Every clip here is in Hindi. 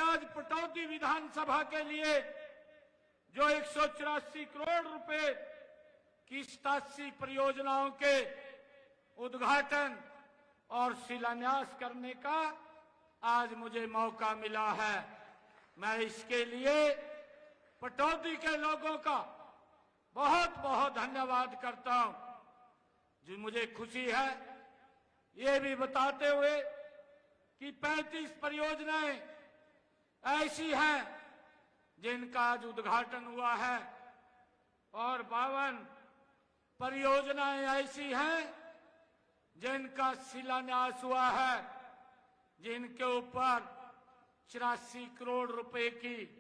आज पटौदी विधानसभा के लिए जो 184 करोड़ रुपए की 87 परियोजनाओं के उद्घाटन और शिलान्यास करने का आज मुझे मौका मिला है। मैं इसके लिए पटौदी के लोगों का बहुत बहुत धन्यवाद करता हूं। जो मुझे खुशी है ये भी बताते हुए कि 35 परियोजनाएं ऐसी हैं जिनका आज उद्घाटन हुआ है और 52 परियोजनाएं ऐसी हैं जिनका शिलान्यास हुआ है, जिनके ऊपर 84 करोड़ रुपए की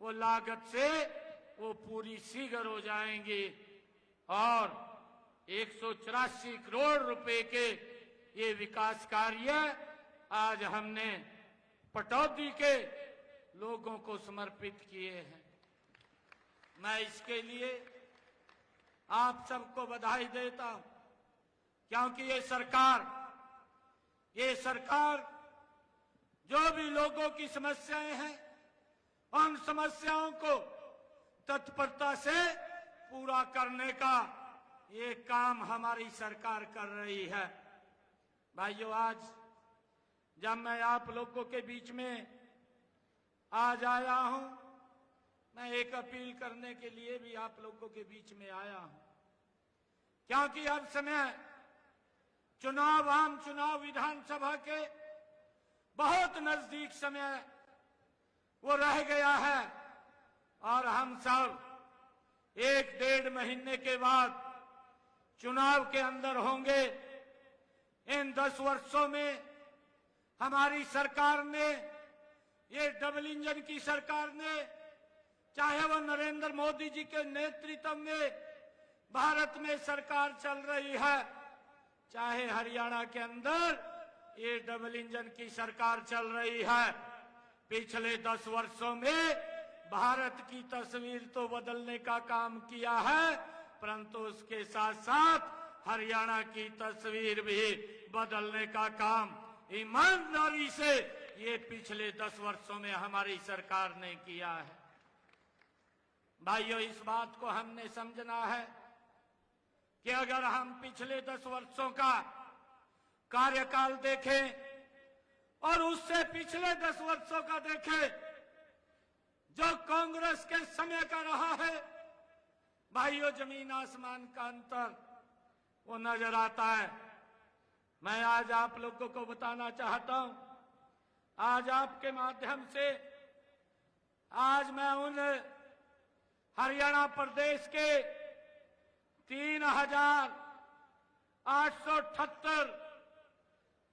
वो लागत से वो पूरी शीघ्र हो जाएंगी और 184 करोड़ रुपए के ये विकास कार्य आज हमने पटौदी के लोगों को समर्पित किए हैं। मैं इसके लिए आप सबको बधाई देता हूं, क्योंकि ये सरकार जो भी लोगों की समस्याएं हैं उन समस्याओं को तत्परता से पूरा करने का ये काम हमारी सरकार कर रही है। भाइयों, आज जब मैं आप लोगों के बीच में आज आया हूं, मैं एक अपील करने के लिए भी आप लोगों के बीच में आया हूं, क्योंकि अब समय चुनाव, आम चुनाव विधानसभा के बहुत नजदीक समय वो रह गया है और हम सब 1-1.5 महीने के बाद चुनाव के अंदर होंगे। इन 10 वर्षों में हमारी सरकार ने, ये डबल इंजन की सरकार ने, चाहे वो नरेंद्र मोदी जी के नेतृत्व में भारत में सरकार चल रही है, चाहे हरियाणा के अंदर ये डबल इंजन की सरकार चल रही है, पिछले 10 वर्षों में भारत की तस्वीर तो बदलने का काम किया है, परंतु उसके साथ साथ हरियाणा की तस्वीर भी बदलने का काम ईमानदारी से ये पिछले 10 वर्षों में हमारी सरकार ने किया है। भाइयों, इस बात को हमने समझना है कि अगर हम पिछले 10 वर्षों का कार्यकाल देखें और उससे पिछले 10 वर्षों का देखें जो कांग्रेस के समय का रहा है, भाइयों, जमीन आसमान का अंतर वो नजर आता है। मैं आज आप लोगों को बताना चाहता हूं, आज आपके माध्यम से आज मैं उन हरियाणा प्रदेश के 3,878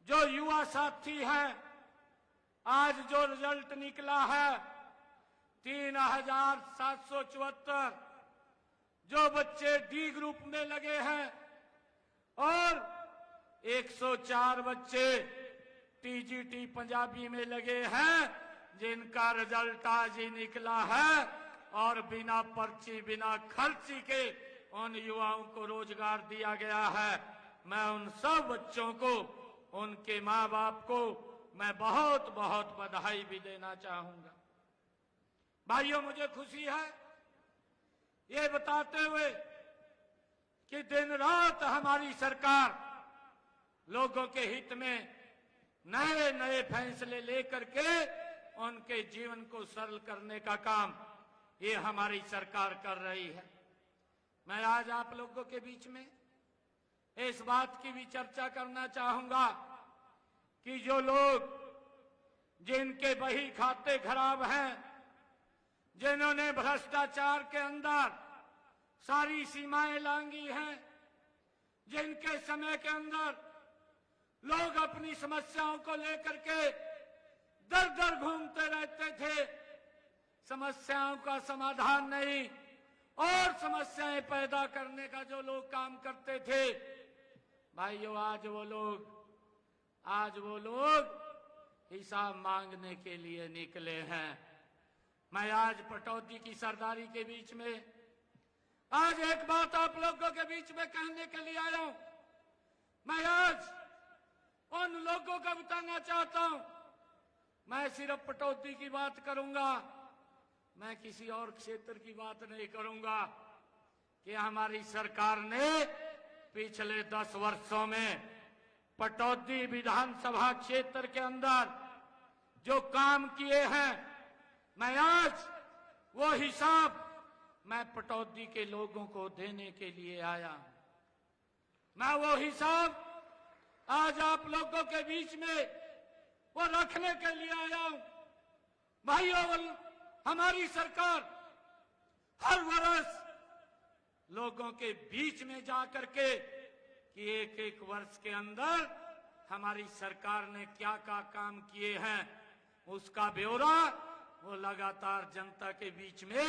जो युवा साथी हैं, आज जो रिजल्ट निकला है 3,774 जो बच्चे डी ग्रुप में लगे हैं और 104 बच्चे टीजीटी पंजाबी में लगे हैं, जिनका रिजल्ट आज ही निकला है और बिना पर्ची, बिना खर्ची के उन युवाओं को रोजगार दिया गया है। मैं उन सब बच्चों को, उनके मां बाप को मैं बहुत बहुत बधाई भी देना चाहूंगा। भाइयों, मुझे खुशी है ये बताते हुए कि दिन रात हमारी सरकार लोगों के हित में नए नए फैसले लेकर के उनके जीवन को सरल करने का काम ये हमारी सरकार कर रही है। मैं आज आप लोगों के बीच में इस बात की भी चर्चा करना चाहूंगा कि जो लोग, जिनके बही खाते खराब हैं, जिन्होंने भ्रष्टाचार के अंदर सारी सीमाएं लांघी हैं, जिनके समय के अंदर लोग अपनी समस्याओं को लेकर के दर दर घूमते रहते थे, समस्याओं का समाधान नहीं और समस्याएं पैदा करने का जो लोग काम करते थे, भाइयों, आज वो लोग हिसाब मांगने के लिए निकले हैं। मैं आज पटौदी की सरदारी के बीच में आज एक बात आप लोगों के बीच में कहने के लिए आया हूं। मैं आज उन लोगों को बताना चाहता हूं, मैं मैं सिर्फ पटौदी की बात करूंगा, मैं किसी और क्षेत्र की बात नहीं करूंगा कि हमारी सरकार ने पिछले 10 वर्षों में पटौदी विधानसभा क्षेत्र के अंदर जो काम किए हैं, मैं आज वो हिसाब मैं पटौदी के लोगों को देने के लिए आया हूं। मैं वो हिसाब आज आप लोगों के बीच में वो रखने के लिए आया हूं। भाइयों, हमारी सरकार हर वर्ष लोगों के बीच में जाकर के कि एक एक वर्ष के अंदर हमारी सरकार ने क्या क्या काम किए हैं, उसका ब्यौरा वो लगातार जनता के बीच में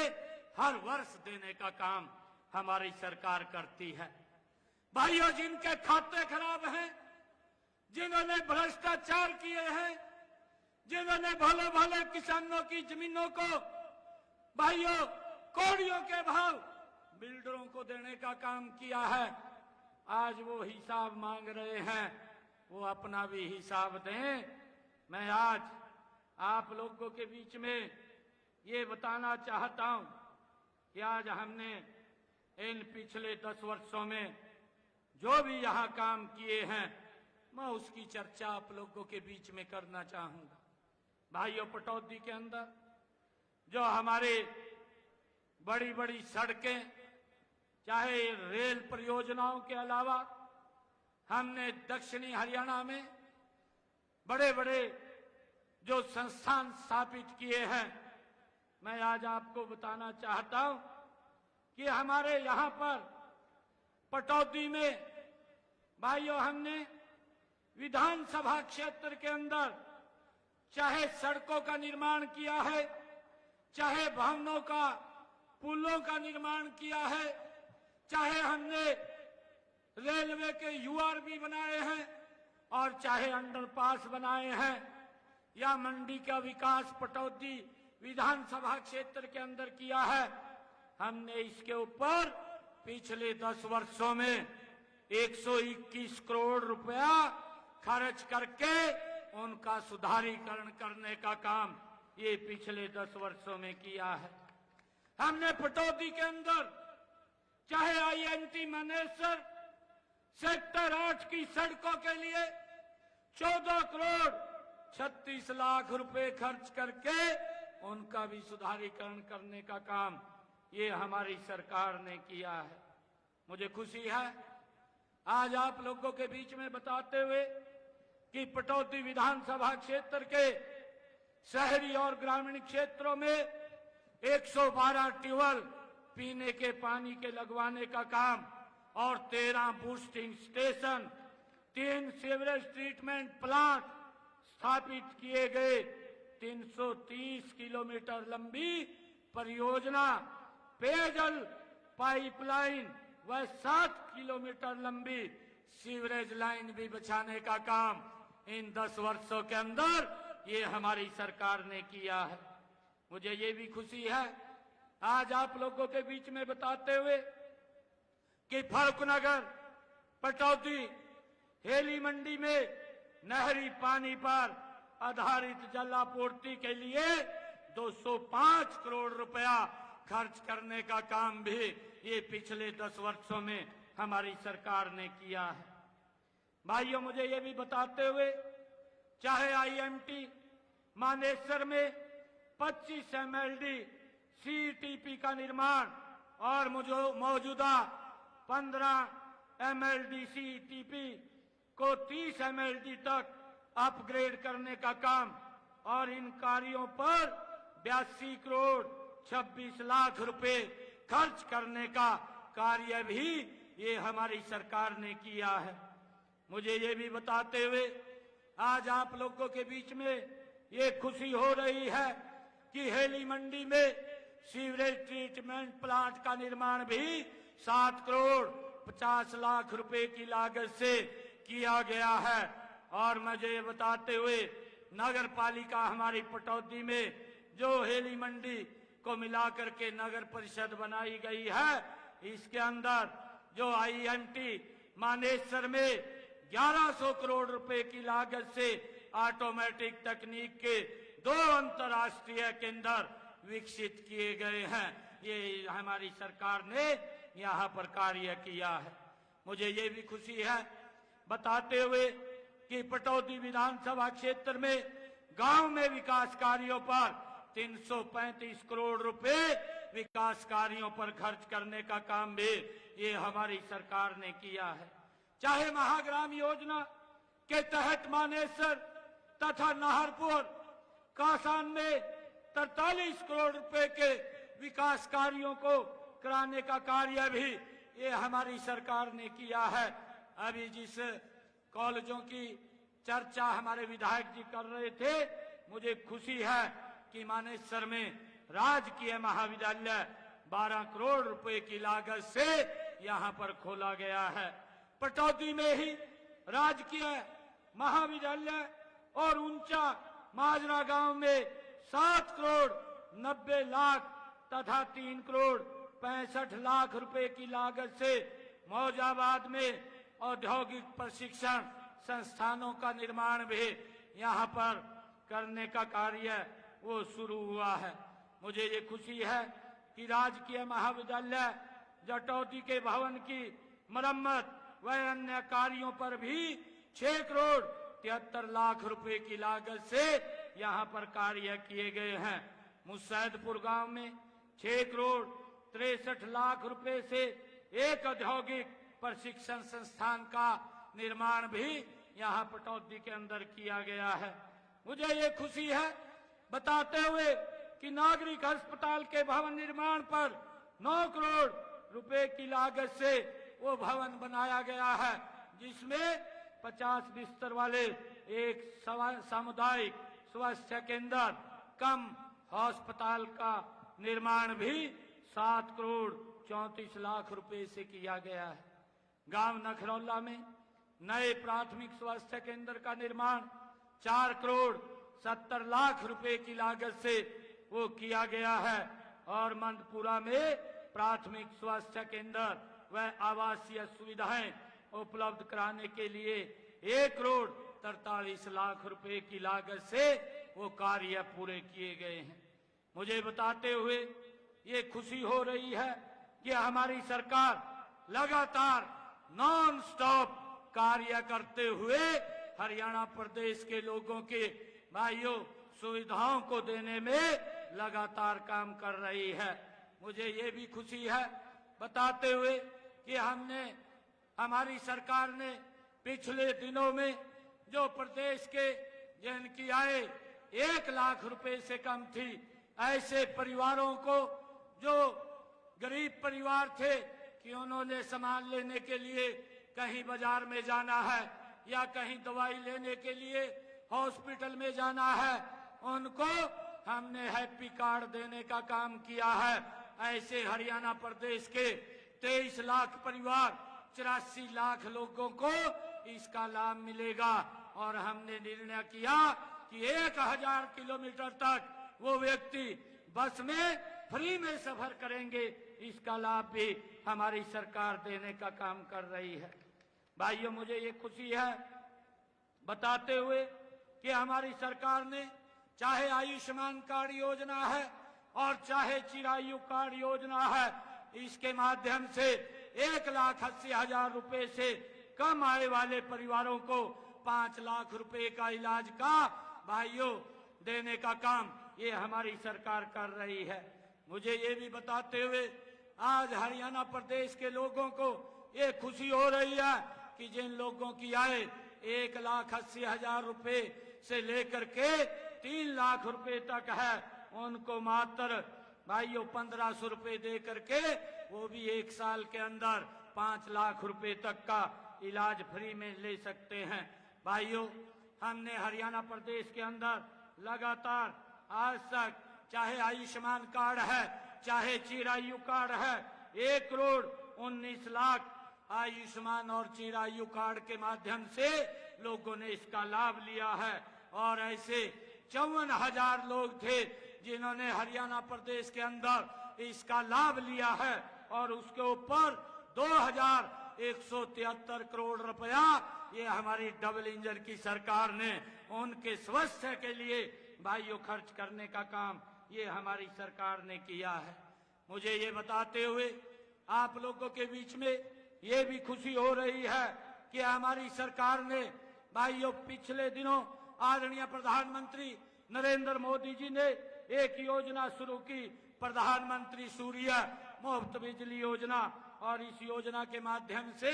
हर वर्ष देने का काम हमारी सरकार करती है। भाइयों, जिनके खाते खराब हैं, जिन्होंने भ्रष्टाचार किए हैं, जिन्होंने भले भले किसानों की जमीनों को भाइयों कौड़ियों के भाव बिल्डरों को देने का काम किया है, आज वो हिसाब मांग रहे हैं, वो अपना भी हिसाब दें। मैं आज आप लोगों के बीच में ये बताना चाहता हूं कि आज हमने इन पिछले 10 वर्षों में जो भी यहां काम किए हैं, मैं उसकी चर्चा आप लोगों के बीच में करना चाहूंगा। भाइयों, पटौदी के अंदर जो हमारे बड़ी बड़ी सड़कें, चाहे रेल परियोजनाओं के अलावा हमने दक्षिणी हरियाणा में बड़े बड़े जो संस्थान स्थापित किए हैं, मैं आज आपको बताना चाहता हूं कि हमारे यहां पर पटौदी में भाइयों हमने विधानसभा क्षेत्र के अंदर चाहे सड़कों का निर्माण किया है, चाहे भवनों का, पुलों का निर्माण किया है, चाहे हमने रेलवे के यूआरबी बनाए हैं और चाहे अंडरपास बनाए हैं, या मंडी का विकास पटौदी विधानसभा क्षेत्र के अंदर किया है। हमने इसके ऊपर पिछले 10 वर्षों में 121 करोड़ रुपया खर्च करके उनका सुधारीकरण करने का काम ये पिछले 10 वर्षों में किया है। हमने पटौदी के अंदर चाहे आईएनटी मानेसर सेक्टर 8 की सड़कों के लिए 14 करोड़ 36 लाख रुपए खर्च करके उनका भी सुधारीकरण करने का काम ये हमारी सरकार ने किया है। मुझे खुशी है आज आप लोगों के बीच में बताते हुए कि पटौदी विधानसभा क्षेत्र के शहरी और ग्रामीण क्षेत्रों में 112 ट्यूबवेल पीने के पानी के लगवाने का काम और 13 boosting station, 3 sewerage treatment plant स्थापित किए गए, 330 किलोमीटर लंबी परियोजना पेयजल पाइपलाइन व 7 किलोमीटर लंबी सीवरेज लाइन भी बिछाने का काम इन 10 वर्षों के अंदर ये हमारी सरकार ने किया है। मुझे ये भी खुशी है आज आप लोगों के बीच में बताते हुए कि फर्रुखनगर, पटौदी, हेली मंडी में नहरी पानी पर आधारित जल आपूर्ति के लिए 205 करोड़ रुपया खर्च करने का काम भी ये पिछले 10 वर्षों में हमारी सरकार ने किया है। भाइयों, मुझे ये भी बताते हुए चाहे आईएमटी मानेसर में 25 एमएलडी सीटीपी का निर्माण और मौजूदा 15 एमएलडी सीटीपी को 30 एमएलडी तक अपग्रेड करने का काम और इन कार्यों पर 82 करोड़ 26 लाख रुपए खर्च करने का कार्य भी ये हमारी सरकार ने किया है। मुझे ये भी बताते हुए आज आप लोगों के बीच में ये खुशी हो रही है कि हेली मंडी में सीवरेज ट्रीटमेंट प्लांट का निर्माण भी 7 करोड़ 50 लाख रुपए की लागत से किया गया है। और मुझे ये बताते हुए नगर पालिका हमारी पटौदी में जो हेली मंडी को मिलाकर के नगर परिषद बनाई गई है, इसके अंदर जो आईएनटी मानेसर में 1100 करोड़ रुपए की लागत से ऑटोमेटिक तकनीक के 2 अंतर्राष्ट्रीय केंद्र विकसित किए गए हैं। ये हमारी सरकार ने यहाँ पर कार्य किया है। मुझे ये भी खुशी है बताते हुए कि पटौदी विधानसभा क्षेत्र में गांव में विकास कार्यों पर 335 करोड़ रुपए विकास कार्यों पर खर्च करने का काम भी ये हमारी सरकार ने किया है। चाहे महाग्राम योजना के तहत मानेसर तथा नाहरपुर कासान में 43 करोड़ रुपए के विकास कार्यों को कराने का कार्य भी ये हमारी सरकार ने किया है। अभी जिस कॉलेजों की चर्चा हमारे विधायक जी कर रहे थे, मुझे खुशी है कि मानेसर में राजकीय महाविद्यालय 12 करोड़ रुपए की लागत से यहाँ पर खोला गया है। पटौदी में ही राजकीय महाविद्यालय और ऊंचा माजरा गांव में 7 करोड़ 90 लाख तथा 3 करोड़ 65 लाख रुपए की लागत से मौजाबाद में औद्योगिक प्रशिक्षण संस्थानों का निर्माण भी यहाँ पर करने का कार्य वो शुरू हुआ है। मुझे ये खुशी है कि राजकीय महाविद्यालय जटौती के भवन की मरम्मत व अन्य कार्यों पर भी 6 करोड़ 73 लाख रुपए की लागत से यहाँ पर कार्य किए गए हैं। मुसैदपुर गांव में 6 करोड़ 63 लाख रुपए से एक औद्योगिक प्रशिक्षण संस्थान का निर्माण भी यहाँ पटौदी के अंदर किया गया है। मुझे ये खुशी है बताते हुए कि नागरिक अस्पताल के भवन निर्माण पर 9 करोड़ रुपए की लागत से वो भवन बनाया गया है, जिसमें 50 बिस्तर वाले एक सामुदायिक स्वास्थ्य केंद्र कम अस्पताल का निर्माण भी 7 करोड़ 34 लाख रुपए से किया गया है। गांव नखरौला में नए प्राथमिक स्वास्थ्य केंद्र का निर्माण 4 करोड़ 70 लाख रुपए की लागत से वो किया गया है और मंदपुरा में प्राथमिक स्वास्थ्य केंद्र व आवासीय सुविधाएं उपलब्ध कराने के लिए 1 करोड़ 43 लाख रुपए की लागत से वो कार्य पूरे किए गए हैं। मुझे बताते हुए ये खुशी हो रही है कि हमारी सरकार लगातार नॉन स्टॉप कार्य करते हुए हरियाणा प्रदेश के लोगों के भाइयों सुविधाओं को देने में लगातार काम कर रही है। मुझे ये भी खुशी है बताते हुए कि हमारी सरकार ने पिछले दिनों में जो प्रदेश के जिनकी आय 1 लाख रुपए से कम थी, ऐसे परिवारों को जो गरीब परिवार थे कि उन्होंने सामान लेने के लिए कहीं बाजार में जाना है या कहीं दवाई लेने के लिए हॉस्पिटल में जाना है, उनको हमने हैप्पी कार्ड देने का काम किया है। ऐसे हरियाणा प्रदेश के 23 लाख परिवार 84 लाख लोगों को इसका लाभ मिलेगा और हमने निर्णय किया कि 1000 किलोमीटर तक वो व्यक्ति बस में फ्री में सफर करेंगे। इसका लाभ भी हमारी सरकार देने का काम कर रही है। भाइयों, मुझे ये खुशी है बताते हुए कि हमारी सरकार ने चाहे आयुष्मान कार्ड योजना है और चाहे चिरायु कार्ड योजना है, इसके माध्यम से 1,80,000 रुपए से कम आय वाले परिवारों को 5 लाख रुपए का इलाज का भाइयों देने का काम ये हमारी सरकार कर रही है। मुझे ये भी बताते हुए आज हरियाणा प्रदेश के लोगों को ये खुशी हो रही है कि जिन लोगों की आय 1,80,000 रुपए से लेकर के 3 लाख रुपए तक है, उनको मात्र भाइयों 1500 रुपए दे करके वो भी 1 साल के अंदर 5 लाख रुपए तक का इलाज फ्री में ले सकते हैं। भाइयों, हमने हरियाणा प्रदेश के अंदर लगातार आज तक चाहे आयुष्मान कार्ड है चाहे चिरायु कार्ड है, 1 करोड़ 19 लाख आयुष्मान और चिरायु कार्ड के माध्यम से लोगों ने इसका लाभ लिया है और ऐसे 54,000 लोग थे जिन्होंने हरियाणा प्रदेश के अंदर इसका लाभ लिया है और उसके ऊपर 2,173 करोड़ रुपया ये हमारी डबल इंजन की सरकार ने उनके स्वास्थ्य के लिए भाइयों खर्च करने का काम ये हमारी सरकार ने किया है। मुझे ये बताते हुए आप लोगों के बीच में ये भी खुशी हो रही है कि हमारी सरकार ने भाइयों पिछले दिनों आदरणीय प्रधानमंत्री नरेंद्र मोदी जी ने एक योजना शुरू की, प्रधानमंत्री सूर्य मुफ्त बिजली योजना। और इस योजना के माध्यम से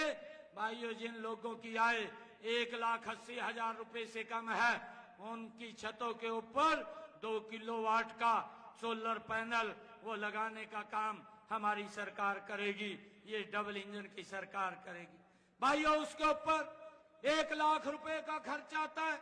भाइयों जिन लोगों की आय 1,80,000 रुपए से कम है उनकी छतों के ऊपर 2 किलोवाट का सोलर पैनल वो लगाने का काम हमारी सरकार करेगी। ये डबल इंजन की सरकार करेगी। भाइयों उसके ऊपर 1 लाख रुपए का खर्च आता है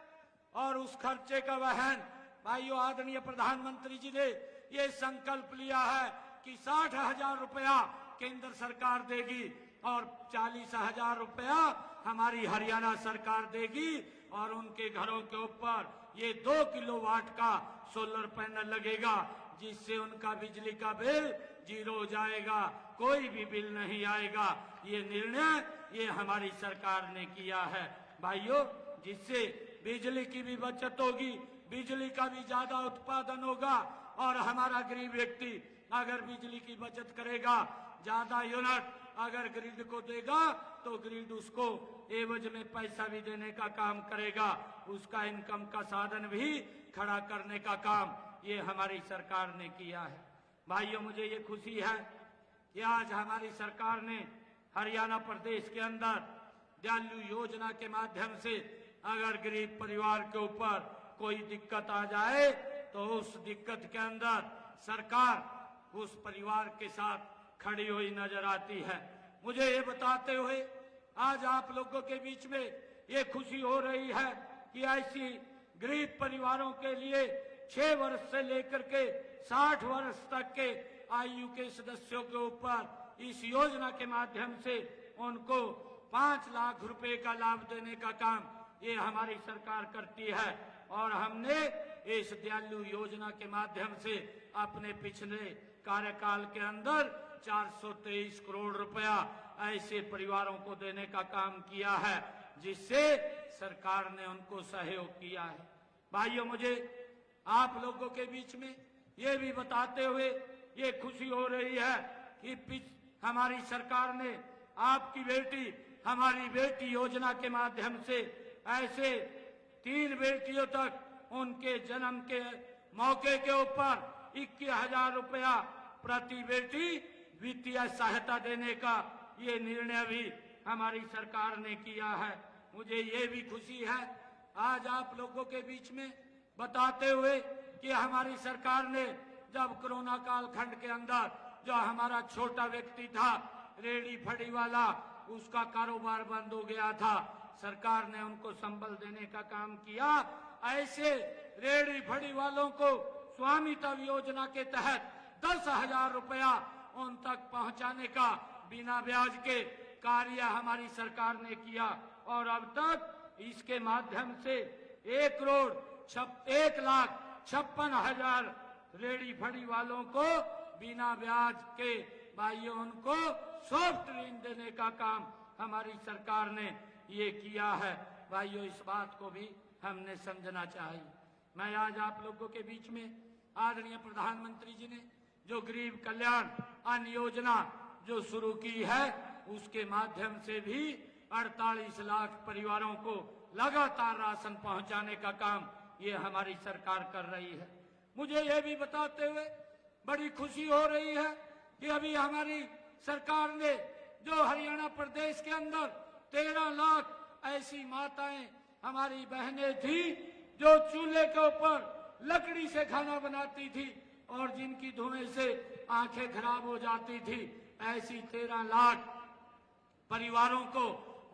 और उस खर्चे का वहन भाइयों आदरणीय प्रधानमंत्री जी ने ये संकल्प लिया है कि 60,000 रुपया केंद्र सरकार देगी और 40,000 रुपया हमारी हरियाणा सरकार देगी और उनके घरों के ऊपर ये 2 किलोवाट का सोलर पैनल लगेगा, जिससे उनका बिजली का बिल 0 हो जाएगा, कोई भी बिल नहीं आएगा। ये निर्णय ये हमारी सरकार ने किया है भाइयों, जिससे बिजली की भी बचत होगी, बिजली का भी ज्यादा उत्पादन होगा और हमारा गरीब व्यक्ति अगर बिजली की बचत करेगा, ज्यादा यूनिट अगर ग्रिड को देगा तो ग्रिड उसको एवज में पैसा भी देने का काम करेगा, उसका इनकम का साधन भी खड़ा करने का काम ये हमारी सरकार ने किया है। भाइयों मुझे ये खुशी है कि आज हमारी सरकार ने हरियाणा प्रदेश के अंदर दयालु योजना के माध्यम से अगर गरीब परिवार के ऊपर कोई दिक्कत आ जाए तो उस दिक्कत के अंदर सरकार उस परिवार के साथ खड़ी हुई नजर आती है। मुझे ये बताते हुए आज आप लोगों के बीच में ये खुशी हो रही है कि ऐसी गरीब परिवारों के लिए 6 वर्ष से लेकर के 60 वर्ष तक के आयु के सदस्यों के ऊपर इस योजना के माध्यम से उनको 5 लाख रुपए का लाभ देने का काम ये हमारी सरकार करती है। और हमने इस दयालु योजना के माध्यम से अपने पिछले कार्यकाल के अंदर 423 करोड़ रुपया ऐसे परिवारों को देने का काम किया है, जिससे सरकार ने उनको सहयोग किया है। भाइयों मुझे आप लोगों के बीच में ये भी बताते हुए ये खुशी हो रही है कि हमारी सरकार ने आपकी बेटी हमारी बेटी योजना के माध्यम से ऐसे 3 बेटियों तक उनके जन्म के मौके के ऊपर 21,000 रुपया प्रति बेटी वित्तीय सहायता देने का ये निर्णय भी हमारी सरकार ने किया है। मुझे ये भी खुशी है आज आप लोगों के बीच में बताते हुए कि हमारी सरकार ने जब कोरोना काल खंड के अंदर जो हमारा छोटा व्यक्ति था रेडी फड़ी वाला, उसका कारोबार बंद हो गया था, सरकार ने उनको संबल देने का काम किया। ऐसे रेडी फड़ी वालों को स्वामित्व योजना के तहत 10,000 रुपया उन तक पहुंचाने का बिना ब्याज के कार्य हमारी सरकार ने किया और अब तक इसके माध्यम से 1,56,000 रेडी फड़ी वालों को बिना ब्याज के भाइयों उनको सॉफ्ट ऋण देने का काम हमारी सरकार ने ये किया है। भाइयों इस बात को भी हमने समझना चाहिए। मैं आज आप लोगों के बीच में आदरणीय प्रधानमंत्री जी ने जो गरीब कल्याण अन्न योजना जो शुरू की है उसके माध्यम से भी 48 लाख परिवारों को लगातार राशन पहुंचाने का काम ये हमारी सरकार कर रही है। मुझे ये भी बताते हुए बड़ी खुशी हो रही है कि अभी हमारी सरकार ने जो हरियाणा प्रदेश के अंदर 13 लाख ऐसी माताएं हमारी बहनें थी जो चूल्हे के ऊपर लकड़ी से खाना बनाती थी और जिनकी धुएं से आंखें खराब हो जाती थी, ऐसी 13 लाख परिवारों को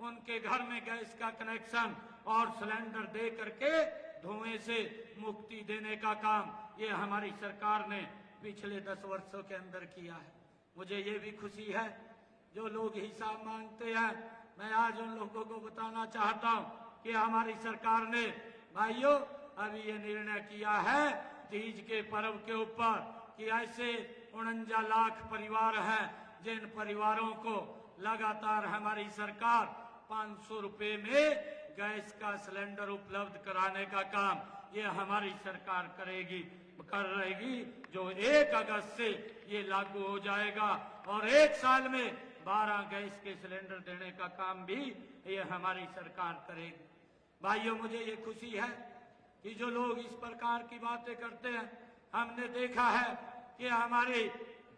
उनके घर में गैस का कनेक्शन और सिलेंडर दे करके धुएं से मुक्ति देने का काम ये हमारी सरकार ने पिछले 10 वर्षों के अंदर किया है। मुझे ये भी खुशी है जो लोग हिसाब मांगते हैं, मैं आज उन लोगों को बताना चाहता हूं कि हमारी सरकार ने भाइयों अभी ये निर्णय किया है तीज के पर्व के ऊपर कि ऐसे 49 लाख परिवार हैं जिन परिवारों को लगातार हमारी सरकार 500 रुपए में गैस का सिलेंडर उपलब्ध कराने का काम ये हमारी सरकार कर रहेगी, जो 1 अगस्त से ये लागू हो जाएगा। और 1 साल में 12 गैस के सिलेंडर देने का काम भी ये हमारी सरकार करेगी। भाइयों, मुझे ये खुशी है कि जो लोग इस प्रकार की बातें करते हैं, हमने देखा है कि हमारी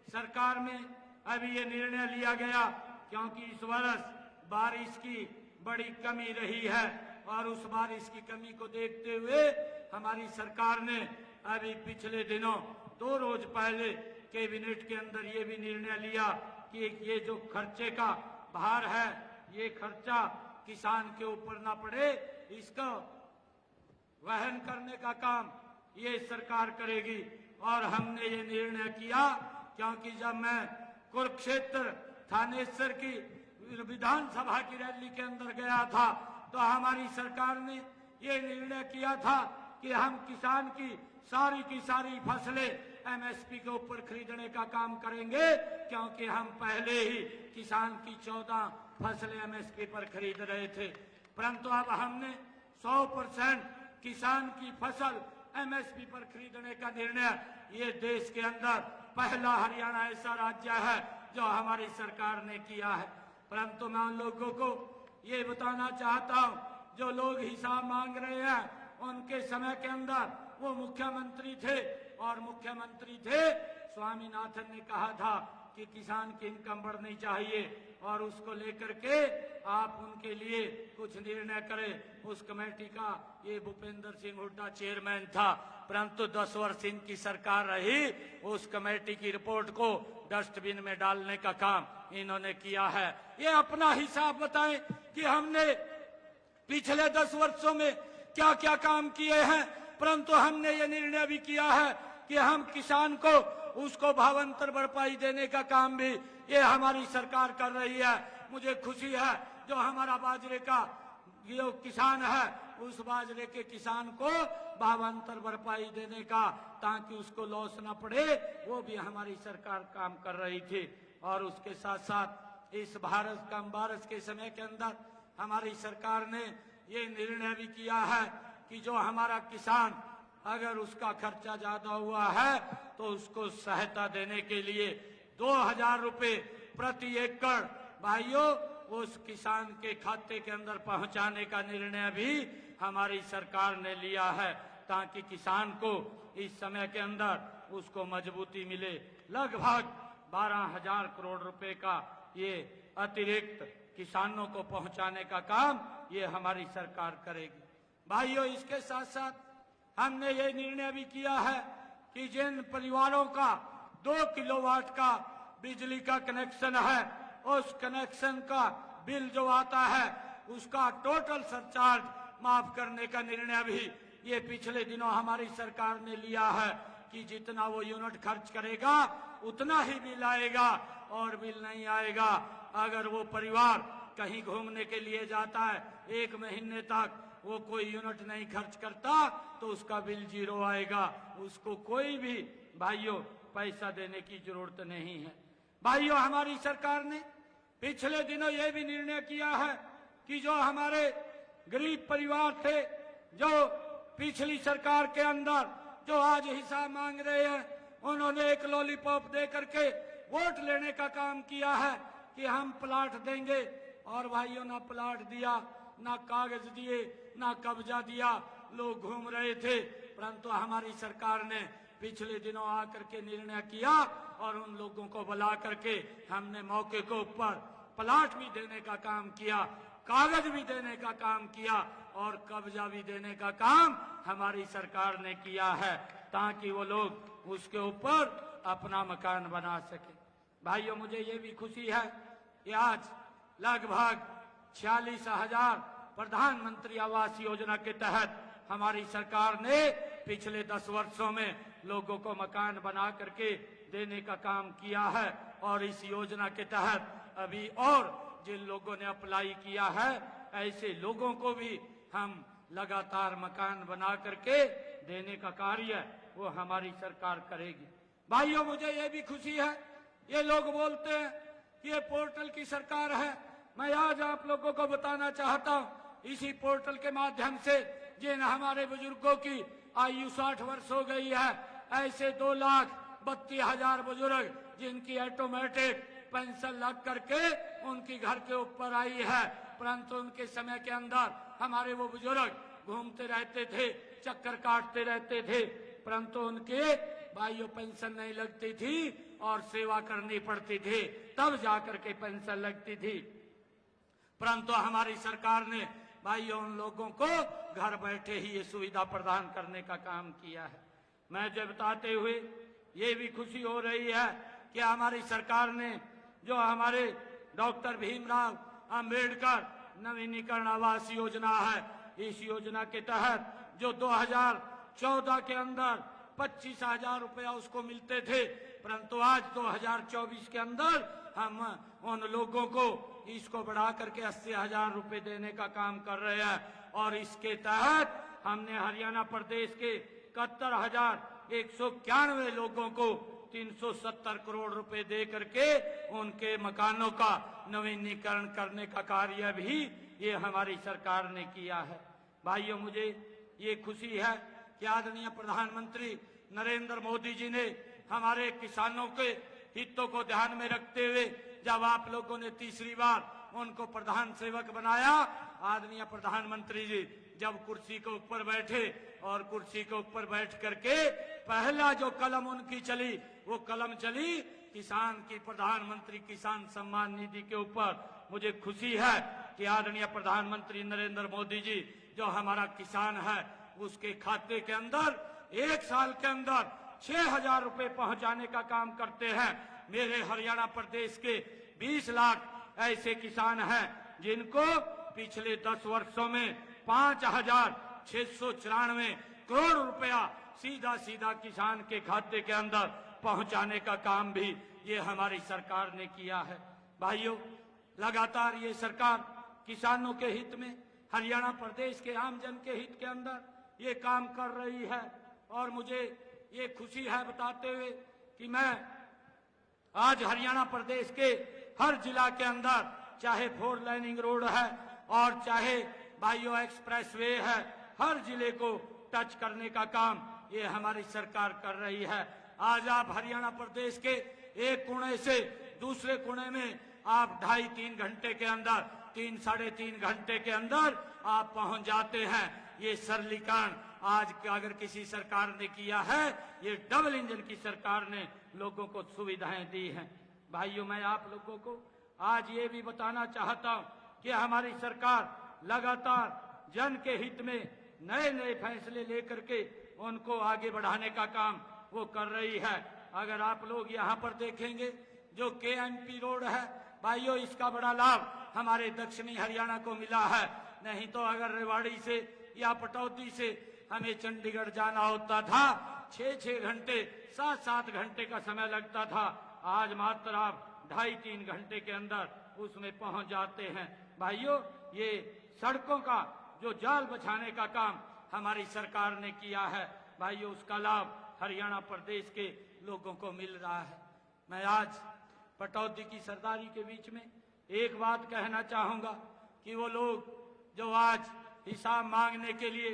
सरकार में अभी ये निर्णय लिया गया, क्योंकि इस वर्ष बारिश की बड़ी कमी रही है और उस बारिश की कमी को देखते हुए हमारी सरकार ने अभी पिछले दिनों 2 रोज पहले कैबिनेट के अंदर ये भी निर्णय लिया कि ये जो खर्चे का भार है, ये खर्चा किसान के ऊपर ना पड़े, इसका वहन करने का काम ये सरकार करेगी। और हमने ये निर्णय किया क्योंकि जब मैं कुरुक्षेत्र थानेश्वर की विधानसभा की रैली के अंदर गया था, तो हमारी सरकार ने ये निर्णय किया था कि हम किसान की सारी फसलें एमएसपी के ऊपर खरीदने का काम करेंगे, क्योंकि हम पहले ही किसान की 14 फसलें एमएसपी पर खरीद रहे थे। परंतु अब हमने 100% किसान की फसल एमएसपी पर खरीदने का निर्णय, ये देश के अंदर पहला हरियाणा ऐसा राज्य है जो हमारी सरकार ने किया है। परंतु मैं उन लोगों को ये बताना चाहता हूँ, जो लोग हिसाब मांग रहे हैं, उनके समय के अंदर वो मुख्यमंत्री थे और मुख्यमंत्री थे स्वामीनाथन ने कहा था कि किसान की इनकम बढ़नी चाहिए और उसको लेकर के आप उनके लिए कुछ निर्णय करें। उस कमेटी का ये भूपेंद्र सिंह हुड्डा चेयरमैन था, परंतु 10 वर्ष इनकी सरकार रही, उस कमेटी की रिपोर्ट को डस्टबिन में डालने का काम इन्होंने किया है। ये अपना हिसाब बताएं कि हमने पिछले 10 वर्षों में क्या क्या काम किए हैं। परंतु हमने ये निर्णय भी किया है कि हम किसान को उसको भावांतर भरपाई देने का काम भी ये हमारी सरकार कर रही है। मुझे खुशी है जो हमारा बाजरे का जो किसान है, उस बाजरे के किसान को भावांतर भरपाई देने का, ताकि उसको लॉस ना पड़े, वो भी हमारी सरकार काम कर रही थी। और उसके साथ साथ इस भारत कम बारिश के समय के अंदर हमारी सरकार ने ये निर्णय भी किया है कि जो हमारा किसान अगर उसका खर्चा ज्यादा हुआ है तो उसको सहायता देने के लिए 2000 रुपए प्रति एकड़ भाइयों उस किसान के खाते के अंदर पहुंचाने का निर्णय भी हमारी सरकार ने लिया है, ताकि किसान को इस समय के अंदर उसको मजबूती मिले। लगभग 12,000 करोड़ रुपए का ये अतिरिक्त किसानों को पहुंचाने का काम ये हमारी सरकार करेगी। भाइयों, इसके साथ साथ हमने ये निर्णय भी किया है कि जिन परिवारों का 2 किलोवाट का बिजली का कनेक्शन है, उस कनेक्शन का बिल जो आता है उसका टोटल सरचार्ज माफ करने का निर्णय भी ये पिछले दिनों हमारी सरकार ने लिया है कि जितना वो यूनिट खर्च करेगा उतना ही बिल आएगा और बिल नहीं आएगा। अगर वो परिवार कहीं घूमने के लिए जाता है, 1 महीने तक वो कोई यूनिट नहीं खर्च करता, तो उसका बिल 0 आएगा, उसको कोई भी भाइयों पैसा देने की जरूरत नहीं है। भाइयों, हमारी सरकार ने पिछले दिनों ये भी निर्णय किया है कि जो हमारे गरीब परिवार थे, जो पिछली सरकार के अंदर जो आज हिसाब मांग रहे हैं, उन्होंने एक लॉलीपॉप दे करके वोट लेने का काम किया है कि हम प्लाट देंगे। और भाइयों, ना प्लाट दिया, ना कागज दिए, ना कब्जा दिया, लोग घूम रहे थे। परंतु हमारी सरकार ने पिछले दिनों आकर के निर्णय किया और उन लोगों को बुला करके हमने मौके के ऊपर प्लाट भी देने का काम किया, कागज भी देने का काम किया और कब्जा भी देने का काम हमारी सरकार ने किया है, ताकि वो लोग उसके ऊपर अपना मकान बना सके। भाइयों, मुझे ये भी खुशी है कि आज लगभग 46,000 प्रधानमंत्री आवास योजना के तहत हमारी सरकार ने पिछले 10 वर्षों में लोगों को मकान बना करके देने का काम किया है। और इस योजना के तहत अभी और जिन लोगों ने अप्लाई किया है, ऐसे लोगों को भी हम लगातार मकान बना करके देने का कार्य वो हमारी सरकार करेगी। भाइयों, मुझे ये भी खुशी है, ये लोग बोलते हैं कि ये पोर्टल की सरकार है। मैं आज आप लोगों को बताना चाहता हूँ, इसी पोर्टल के माध्यम से जिन हमारे बुजुर्गों की आयु 60 वर्ष हो गई है, ऐसे 2,32,000 बुजुर्ग जिनकी ऑटोमेटिक पेंशन लग करके उनकी घर के ऊपर आई है, परंतु उनके समय के अंदर हमारे वो बुजुर्ग घूमते रहते थे, चक्कर काटते रहते थे, परंतु उनके भाइयों पेंशन नहीं लगती थी और सेवा करनी पड़ती थी, तब जाकर के पेंशन लगती थी। परंतु हमारी सरकार ने भाइयों उन लोगों को घर बैठे ही ये सुविधा प्रदान करने का काम किया है। मैं जब बताते हुए ये भी खुशी हो रही है कि हमारी सरकार ने जो हमारे डॉक्टर भीमराव अंबेडकर नवीनीकरण आवास योजना है, इस योजना के तहत जो 2014 के अंदर 25,000 रुपया उसको मिलते थे, परंतु आज 2024 के अंदर हम उन लोगों को इसको बढ़ा करके 80,000 रुपए देने का काम कर रहे हैं। और इसके तहत हमने हरियाणा प्रदेश के 71,191 लोगों को 370 करोड़ रुपए दे करके उनके मकानों का नवीनीकरण करने का कार्य भी ये हमारी सरकार ने किया है। भाइयों, मुझे ये खुशी है कि आदरणीय प्रधानमंत्री नरेंद्र मोदी जी ने हमारे किसानों के हितों को ध्यान में रखते हुए जब आप लोगों ने तीसरी बार उनको प्रधान सेवक बनाया, आदरणीय प्रधानमंत्री जी जब कुर्सी के ऊपर बैठे और कुर्सी के ऊपर बैठ करके पहला जो कलम उनकी चली, वो कलम चली किसान की, प्रधानमंत्री किसान सम्मान निधि के ऊपर। मुझे खुशी है कि आदरणीय प्रधानमंत्री नरेंद्र मोदी जी जो हमारा किसान है उसके खाते के अंदर 1 साल के अंदर 6,000 रुपए पहुंचाने का काम करते हैं। मेरे हरियाणा प्रदेश के 20 लाख ऐसे किसान हैं जिनको पिछले 10 वर्षों में 5,694 करोड़ रुपया सीधा सीधा किसान के खाते के अंदर पहुंचाने का काम भी ये हमारी सरकार ने किया है। भाइयों, लगातार ये सरकार किसानों के हित में, हरियाणा प्रदेश के आम जन के हित के अंदर ये काम कर रही है। और मुझे ये खुशी है बताते हुए कि मैं आज हरियाणा प्रदेश के हर जिला के अंदर, चाहे 4 लाइनिंग रोड है और चाहे भाइयों एक्सप्रेस वे है, हर जिले को टच करने का काम ये हमारी सरकार कर रही है। आज आप हरियाणा प्रदेश के एक कोने से दूसरे कोने में आप 2.5-3 घंटे के अंदर, 3-3.5 घंटे के अंदर आप पहुंच जाते हैं। ये सरलीकरण आज अगर किसी सरकार ने किया है, ये डबल इंजन की सरकार ने लोगों को सुविधाएं दी हैं। भाइयों, मैं आप लोगों को आज ये भी बताना चाहता हूं कि हमारी सरकार लगातार जन के हित में नए नए फैसले लेकर के उनको आगे बढ़ाने का काम वो कर रही है। अगर आप लोग यहाँ पर देखेंगे जो KMP रोड है, भाइयों इसका बड़ा लाभ हमारे दक्षिणी हरियाणा को मिला है। नहीं तो अगर रेवाड़ी से या पटौदी से हमें चंडीगढ़ जाना होता था, 6-6 घंटे 7-7 घंटे का समय लगता था। आज मात्र आप 2.5-3 घंटे के अंदर उसमें पहुंच जाते हैं। भाइयों, ये सड़कों का जो जाल बिछाने का काम हमारी सरकार ने किया है, भाइयों उसका लाभ हरियाणा प्रदेश के लोगों को मिल रहा है। मैं आज पटौदी की सरदारी के बीच में एक बात कहना चाहूंगा कि वो लोग जो आज हिसाब मांगने के लिए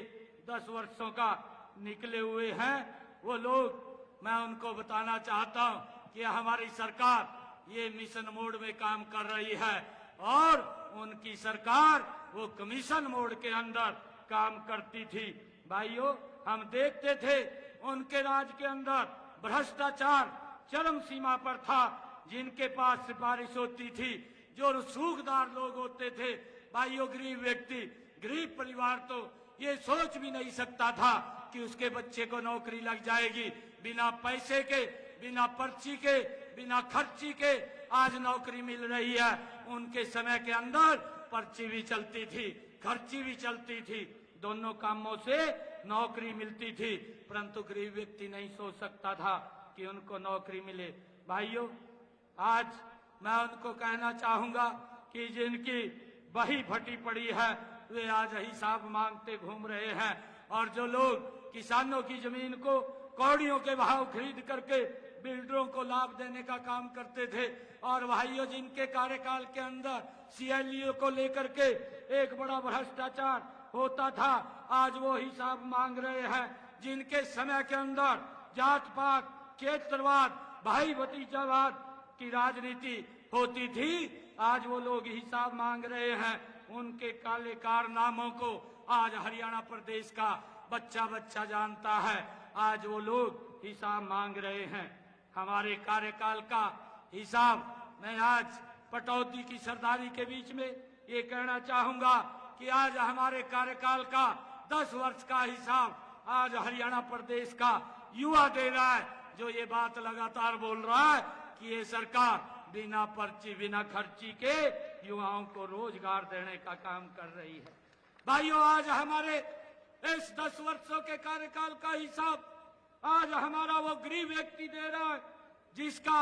10 वर्षों का निकले हुए हैं, वो लोग, मैं उनको बताना चाहता हूं कि हमारी सरकार ये मिशन मोड में काम कर रही है और उनकी सरकार वो कमीशन मोड के अंदर काम करती थी। भाइयों, हम देखते थे उनके राज के अंदर भ्रष्टाचार चरम सीमा पर था। जिनके पास सिफारिश होती थी, जो रसूखदार लोग होते थे, भाइयों गरीब व्यक्ति, गरीब परिवार तो ये सोच भी नहीं सकता था कि उसके बच्चे को नौकरी लग जाएगी। बिना पैसे के, बिना पर्ची के, बिना खर्ची के आज नौकरी मिल रही है। उनके समय के अंदर पर्ची भी चलती थी, खर्ची भी चलती थी, दोनों कामों से नौकरी मिलती थी, परंतु गरीब व्यक्ति नहीं सोच सकता था कि उनको नौकरी मिले। भाइयों, आज मैं उनको कहना चाहूंगा कि जिनकी बही फटी पड़ी है वे आज हिसाब मांगते घूम रहे हैं। और जो लोग किसानों की जमीन को कौड़ियों के भाव खरीद करके बिल्डरों को लाभ देने का काम करते थे, और भाइयों जिनके कार्यकाल के अंदर CLU को लेकर के एक बड़ा भ्रष्टाचार होता था, आज वो हिसाब मांग रहे हैं। जिनके समय के अंदर जात पात, क्षेत्रवाद, भाई भतीजावाद की राजनीति होती थी, आज वो लोग हिसाब मांग रहे हैं। उनके काले कारनामों को आज हरियाणा प्रदेश का बच्चा बच्चा जानता है। आज वो लोग हिसाब मांग रहे हैं। हमारे कार्यकाल का हिसाब मैं आज पटौदी की सरदारी के बीच में ये कहना चाहूंगा कि आज हमारे कार्यकाल का 10 वर्ष का हिसाब आज हरियाणा प्रदेश का युवा दे रहा है, जो ये बात लगातार बोल रहा है कि ये सरकार बिना पर्ची बिना खर्ची के युवाओं को रोजगार देने का काम कर रही है। भाइयों, आज हमारे इस 10 वर्षों के कार्यकाल का हिसाब आज हमारा वो गरीब व्यक्ति दे रहा है, जिसका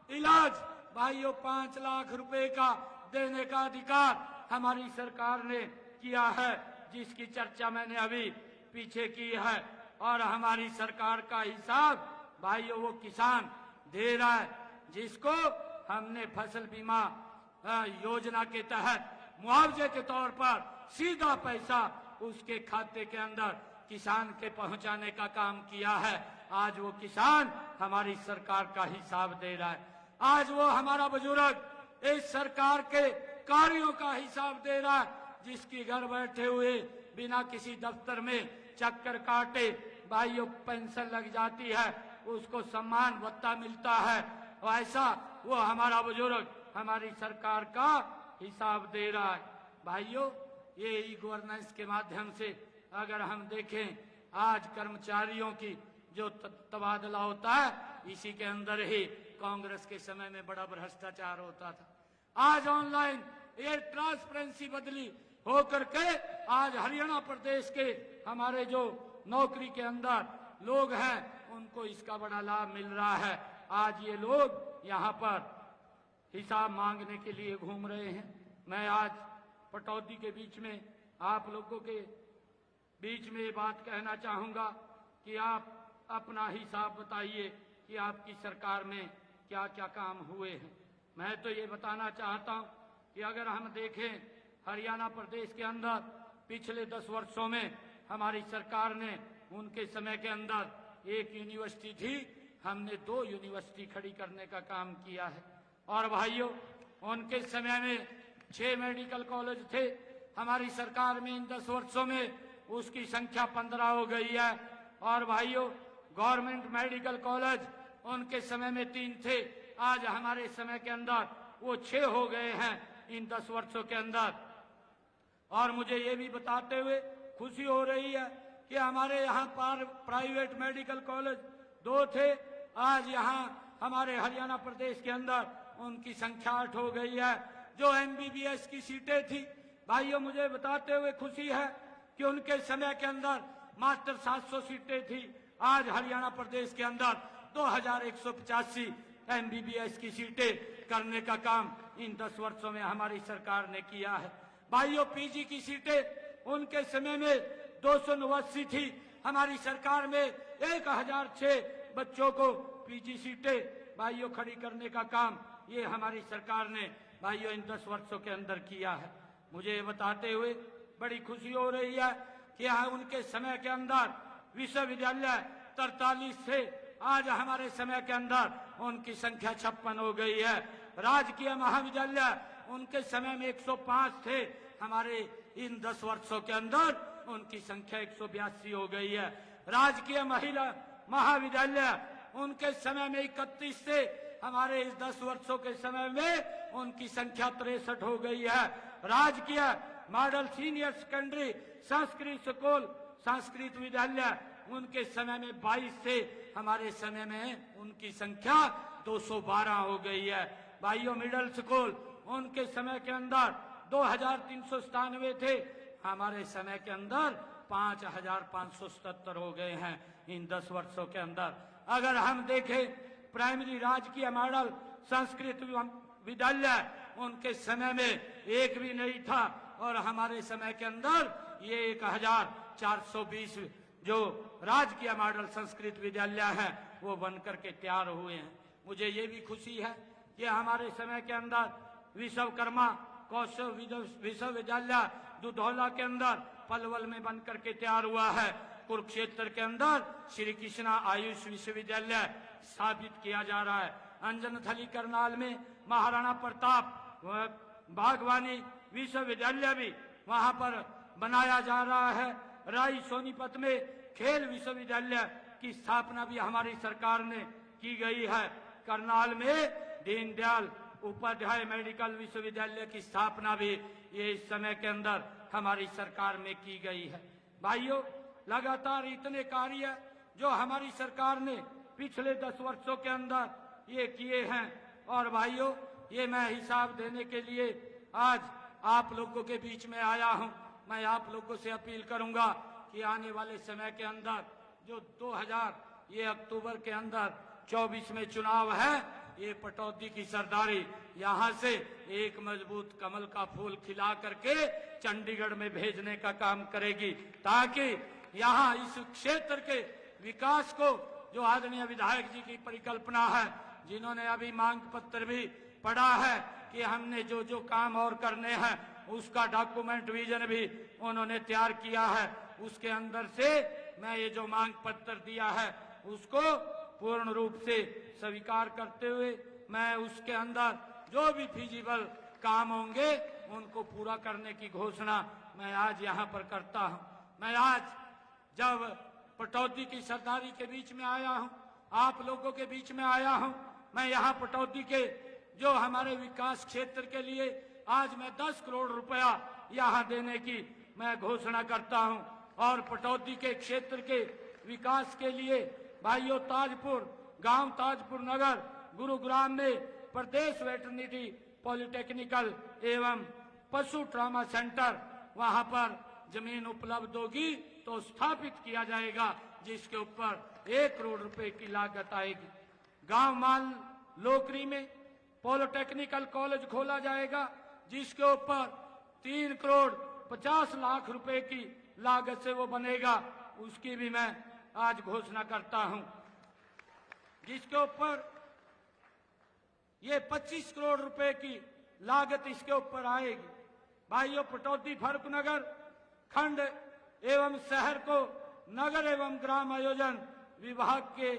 इलाज भाइयों 5 लाख रुपए का देने का अधिकार हमारी सरकार ने किया है, जिसकी चर्चा मैंने अभी पीछे की है। और हमारी सरकार का हिसाब भाइयों वो किसान दे रहा है, जिसको हमने फसल बीमा योजना के तहत मुआवजे के तौर पर सीधा पैसा उसके खाते के अंदर किसान के पहुंचाने का काम किया है। आज वो किसान हमारी सरकार का हिसाब दे रहा है। आज वो हमारा बुजुर्ग इस सरकार के कार्यों का हिसाब दे रहा है, जिसकी घर बैठे हुए बिना किसी दफ्तर में चक्कर काटे भाइयों पेंशन लग जाती है, उसको सम्मान भत्ता मिलता है। ऐसा वो हमारा बुजुर्ग हमारी सरकार का हिसाब दे रहा है। भाइयों, ये ई गवर्नेंस के माध्यम से अगर हम देखें, आज कर्मचारियों की जो तबादला होता है, इसी के अंदर ही कांग्रेस के समय में बड़ा भ्रष्टाचार होता था। आज ऑनलाइन एयर ट्रांसपेरेंसी बदली होकर के आज हरियाणा प्रदेश के हमारे जो नौकरी के अंदर लोग हैं, उनको इसका बड़ा लाभ मिल रहा है। आज ये लोग यहाँ पर हिसाब मांगने के लिए घूम रहे हैं। मैं आज पटौदी के बीच में आप लोगों के बीच में ये बात कहना चाहूंगा कि आप अपना हिसाब बताइए कि आपकी सरकार में क्या क्या काम हुए हैं। मैं तो ये बताना चाहता हूं कि अगर हम देखें हरियाणा प्रदेश के अंदर पिछले 10 वर्षों में हमारी सरकार ने उनके समय के अंदर एक यूनिवर्सिटी थी, हमने 2 यूनिवर्सिटी खड़ी करने का काम किया है। और भाइयों, उनके समय में 6 मेडिकल कॉलेज थे। हमारी सरकार में इन 10 वर्षों में उसकी संख्या 15 हो गई है। और भाइयों, गवर्नमेंट मेडिकल कॉलेज उनके समय में 3 थे, आज हमारे समय के अंदर वो 6 हो गए हैं इन 10 वर्षों के अंदर। और मुझे ये भी बताते हुए खुशी हो रही है कि हमारे यहाँ पर प्राइवेट मेडिकल कॉलेज 2 थे, आज यहाँ हमारे हरियाणा प्रदेश के अंदर उनकी संख्या 8 हो गई है। जो MBBS की सीटें थी, भाइयों मुझे बताते हुए खुशी है कि उनके समय के अंदर मात्र 700 सीटें थी, आज हरियाणा प्रदेश के अंदर 2185 MBBS की सीटें करने का काम इन 10 वर्षों में हमारी सरकार ने किया है। भाइयों, PG की सीटें उनके समय में 289 थी, हमारी सरकार में 1006 बच्चों को PG सीटें भाइयों खड़ी करने का काम ये हमारी सरकार ने भाइयों इन 10 वर्षों के अंदर किया है। मुझे बताते हुए बड़ी खुशी हो रही है कि यहाँ उनके समय के अंदर विश्वविद्यालय 43 से आज हमारे समय के अंदर उनकी संख्या 56 हो गई है। राजकीय महाविद्यालय उनके समय में 105 थे, हमारे इन 10 वर्षों के अंदर उनकी संख्या 182 हो गई है। राजकीय महिला महाविद्यालय उनके समय में 31 से हमारे इस 10 वर्षों के समय में उनकी संख्या 63 हो गई है। राजकीय model senior secondary Sanskrit school Sanskrit विद्यालय उनके समय में 22 से हमारे समय में उनकी संख्या 212 हो गई है। भाइयों, मिडिल स्कूल उनके समय के अंदर 2397 थे, हमारे समय के अंदर 5577 हो गए हैं इन 10 वर्षों के अंदर। अगर हम देखें प्राइमरी राजकीय मॉडल संस्कृत विद्यालय उनके समय में एक भी नहीं था, और हमारे समय के अंदर ये 1420 जो राजकीय मॉडल संस्कृत विद्यालय है वो बनकर के तैयार हुए हैं। मुझे ये भी खुशी है कि हमारे समय के अंदर विश्वकर्मा कौशल विश्वविद्यालय दुधौला के अंदर पलवल में बनकर के तैयार हुआ है। कुरुक्षेत्र के अंदर श्री कृष्णा आयुष विश्वविद्यालय स्थापित किया जा रहा है। अंजनथली करनाल में महाराणा प्रताप बागवानी विश्वविद्यालय भी वहां पर बनाया जा रहा है। राय सोनीपत में खेल विश्वविद्यालय की स्थापना भी हमारी सरकार ने की गई है। करनाल में दीनदयाल उपाध्याय मेडिकल विश्वविद्यालय की स्थापना भी ये इस समय के अंदर हमारी सरकार में की गई है। भाइयों, लगातार इतने कार्य जो हमारी सरकार ने पिछले 10 वर्षों के अंदर ये किए हैं, और भाइयों ये मैं हिसाब देने के लिए आज आप लोगों के बीच में आया हूं। मैं आप लोगों से अपील करूंगा कि आने वाले समय के अंदर जो 2000 ये अक्टूबर के अंदर 24 में चुनाव है, ये पटौदी की सरदारी यहाँ से एक मजबूत कमल का फूल खिला करके चंडीगढ़ में भेजने का काम करेगी, ताकि यहाँ इस क्षेत्र के विकास को जो आदरणीय विधायक जी की परिकल्पना है, जिन्होंने अभी मांग पत्र भी पढ़ा है कि हमने जो जो काम और करने हैं उसका डॉक्यूमेंट विजन भी उन्होंने तैयार किया है। उसके अंदर से मैं ये जो मांग पत्र दिया है उसको पूर्ण रूप से स्वीकार करते हुए मैं उसके अंदर जो भी फिजिबल काम होंगे उनको पूरा करने की घोषणा मैं आज यहाँ पर करता हूँ। मैं आज जब पटौदी की सरदारी के बीच में आया हूँ, आप लोगों के बीच में आया हूँ, मैं यहाँ पटौदी के जो हमारे विकास क्षेत्र के लिए आज मैं 10 करोड़ रुपया यहाँ देने की मैं घोषणा करता हूँ। और पटौदी के क्षेत्र के विकास के लिए भाइयों ताजपुर गांव ताजपुर नगर गुरुग्राम में प्रदेश वेटरनरी पॉलिटेक्निकल एवं पशु ट्रामा सेंटर वहां पर जमीन उपलब्ध होगी तो स्थापित किया जाएगा, जिसके ऊपर 1 करोड़ रुपए की लागत आएगी। गांव माल लोकरी में पॉलिटेक्निकल कॉलेज खोला जाएगा, जिसके ऊपर 3 करोड़ 50 लाख रुपए की लागत से वो बनेगा, उसकी भी मैं आज घोषणा करता हूं, जिसके ऊपर ये 25 करोड़ रुपए की लागत इसके ऊपर आएगी। भाइयों, पटौदी फर्रुखनगर खंड एवं शहर को नगर एवं ग्राम आयोजन विभाग के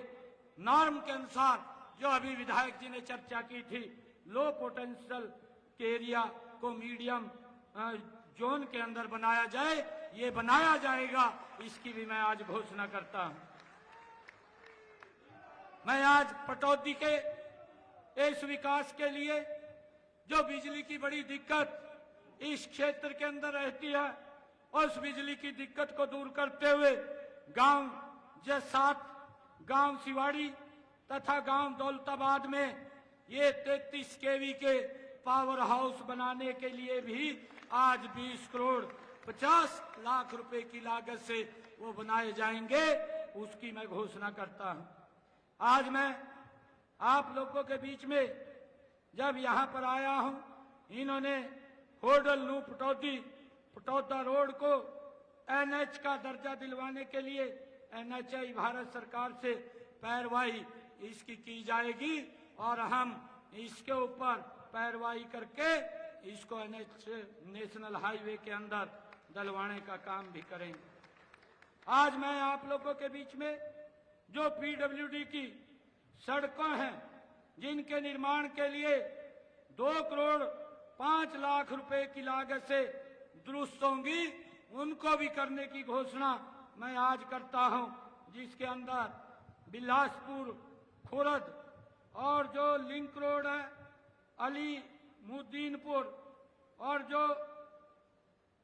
नॉर्म के अनुसार जो अभी विधायक जी ने चर्चा की थी, लो पोटेंशियल के एरिया को मीडियम जोन के अंदर बनाया जाए, ये बनाया जाएगा, इसकी भी मैं आज घोषणा करता हूं। मैं आज पटौदी के इस विकास के लिए जो बिजली की बड़ी दिक्कत इस क्षेत्र के अंदर रहती है, उस बिजली की दिक्कत को दूर करते हुए गांव जसात, गांव सिवाड़ी तथा गांव दौलताबाद में ये 33 केवी के पावर हाउस बनाने के लिए भी आज 20 करोड़ 50 लाख रुपए की लागत से वो बनाए जाएंगे, उसकी मैं घोषणा करता हूं। आज मैं आप लोगों के बीच में जब यहाँ पर आया हूं, इन्होंने होडल नू पटौदा रोड को एनएच का दर्जा दिलवाने के लिए एनएचआई भारत सरकार से पैरवाई इसकी की जाएगी और हम इसके ऊपर पैरवाई करके इसको एनएच नेशनल हाईवे के अंदर डलवाने का काम भी करेंगे। आज मैं आप लोगों के बीच में जो पीडब्ल्यूडी की सड़कें हैं, जिनके निर्माण के लिए 2 करोड़ 5 लाख रुपए की लागत से दुरुस्त होंगी, उनको भी करने की घोषणा मैं आज करता हूं, जिसके अंदर बिलासपुर खुर्द और जो लिंक रोड है अली मुद्दीनपुर और जो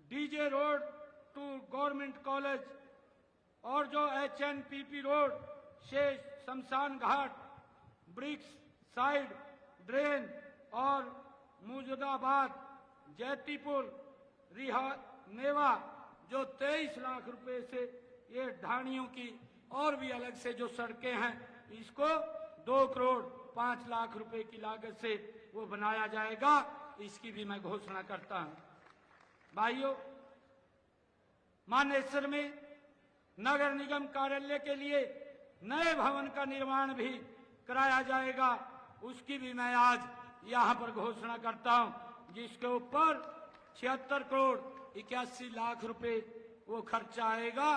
DJ road to government college और जो एचएनपीपी रोड से शमशान घाट, ब्रिक्स साइड ड्रेन और मुजुदाबाद जैतीपुर नेवा जो 23 लाख रुपए से ये ढाणियों की और भी अलग से जो सड़कें हैं, इसको 2 करोड़ 5 लाख रुपए की लागत से वो बनाया जाएगा, इसकी भी मैं घोषणा करता हूं। भाइयों, मानेसर में नगर निगम कार्यालय के लिए नए भवन का निर्माण भी कराया जाएगा, उसकी भी मैं आज यहां पर घोषणा करता हूं, जिसके ऊपर 76 करोड़ 81 लाख रुपए वो खर्चा आएगा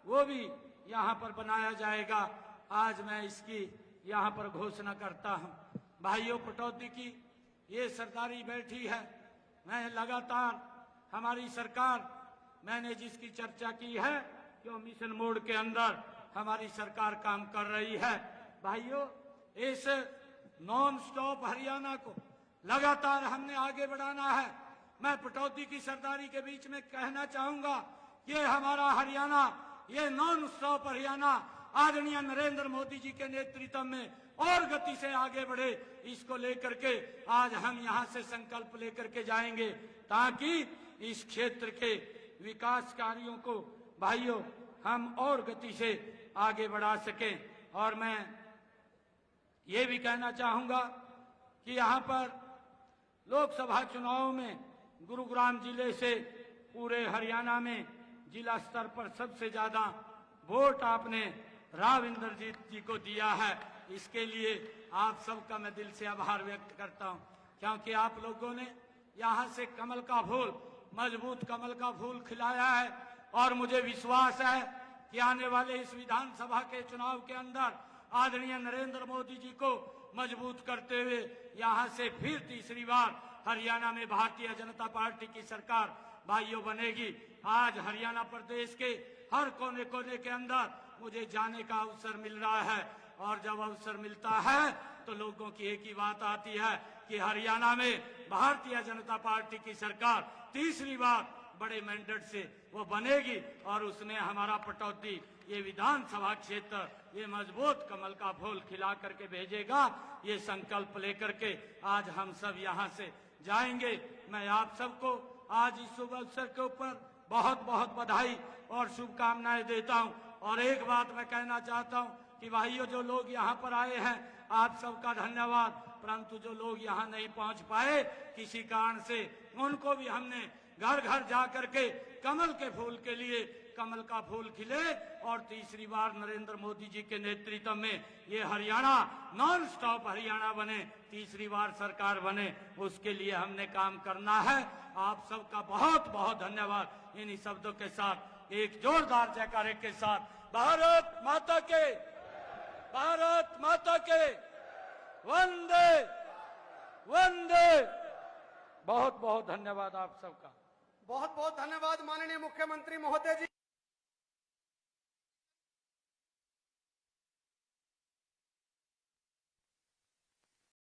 वो भी यहाँ पर बनाया जाएगा। आज मैं इसकी यहाँ पर घोषणा करता हूँ। भाइयों, पटौदी की ये सरदारी बैठी है। मैं लगातार हमारी सरकार, मैंने जिसकी चर्चा की है कि वो मिशन मोड के अंदर हमारी सरकार काम कर रही है। भाइयों, इस नॉन स्टॉप हरियाणा को लगातार हमने आगे बढ़ाना है। मैं पटौदी की सरदारी के बीच में कहना चाहूंगा, ये हमारा हरियाणा, ये नॉन स्टॉप हरियाणा आदरणीय नरेंद्र मोदी जी के नेतृत्व में और गति से आगे बढ़े, इसको लेकर के आज हम यहाँ से संकल्प लेकर के जाएंगे, ताकि इस क्षेत्र के विकास कार्यों को भाइयों हम और गति से आगे बढ़ा सकें। और मैं ये भी कहना चाहूंगा कि यहाँ पर लोकसभा चुनाव में गुरुग्राम जिले से पूरे हरियाणा में जिला स्तर पर सबसे ज्यादा वोट आपने राव इंद्रजीत जी को दिया है। इसके लिए आप सबका मैं दिल से आभार व्यक्त करता हूं, क्योंकि आप लोगों ने यहाँ से कमल का फूल, मजबूत कमल का फूल खिलाया है। और मुझे विश्वास है कि आने वाले इस विधानसभा के चुनाव के अंदर आदरणीय नरेंद्र मोदी जी को मजबूत करते हुए यहाँ से फिर तीसरी बार हरियाणा में भारतीय जनता पार्टी की सरकार भाइयों बनेगी। आज हरियाणा प्रदेश के हर कोने कोने के अंदर मुझे जाने का अवसर मिल रहा है, और जब अवसर मिलता है तो लोगों की एक ही बात आती है कि हरियाणा में भारतीय जनता पार्टी की सरकार तीसरी बार बड़े मैंडेट से वो बनेगी, और उसमें हमारा पटौदी ये विधानसभा क्षेत्र ये मजबूत कमल का फूल खिला करके भेजेगा। ये संकल्प लेकर के आज हम सब यहाँ से जाएंगे। मैं आप सबको आज इस शुभ अवसर के ऊपर बहुत बहुत बधाई और शुभकामनाएं देता हूं। और एक बात मैं कहना चाहता हूं कि भाइयों, जो लोग यहाँ पर आए हैं आप सबका धन्यवाद, परंतु जो लोग यहाँ नहीं पहुंच पाए किसी कारण से, उनको भी हमने घर घर जा करके कमल के फूल के लिए कमल का फूल खिले और तीसरी बार नरेंद्र मोदी जी के नेतृत्व में ये हरियाणा नॉन स्टॉप हरियाणा बने, तीसरी बार सरकार बने, उसके लिए हमने काम करना है। आप सबका बहुत बहुत धन्यवाद। इन्हीं शब्दों के साथ एक जोरदार जयकारे के साथ भारत माता के, भारत माता के, वंदे वंदे। बहुत बहुत धन्यवाद आप सबका। बहुत बहुत धन्यवाद माननीय मुख्यमंत्री महोदय जी।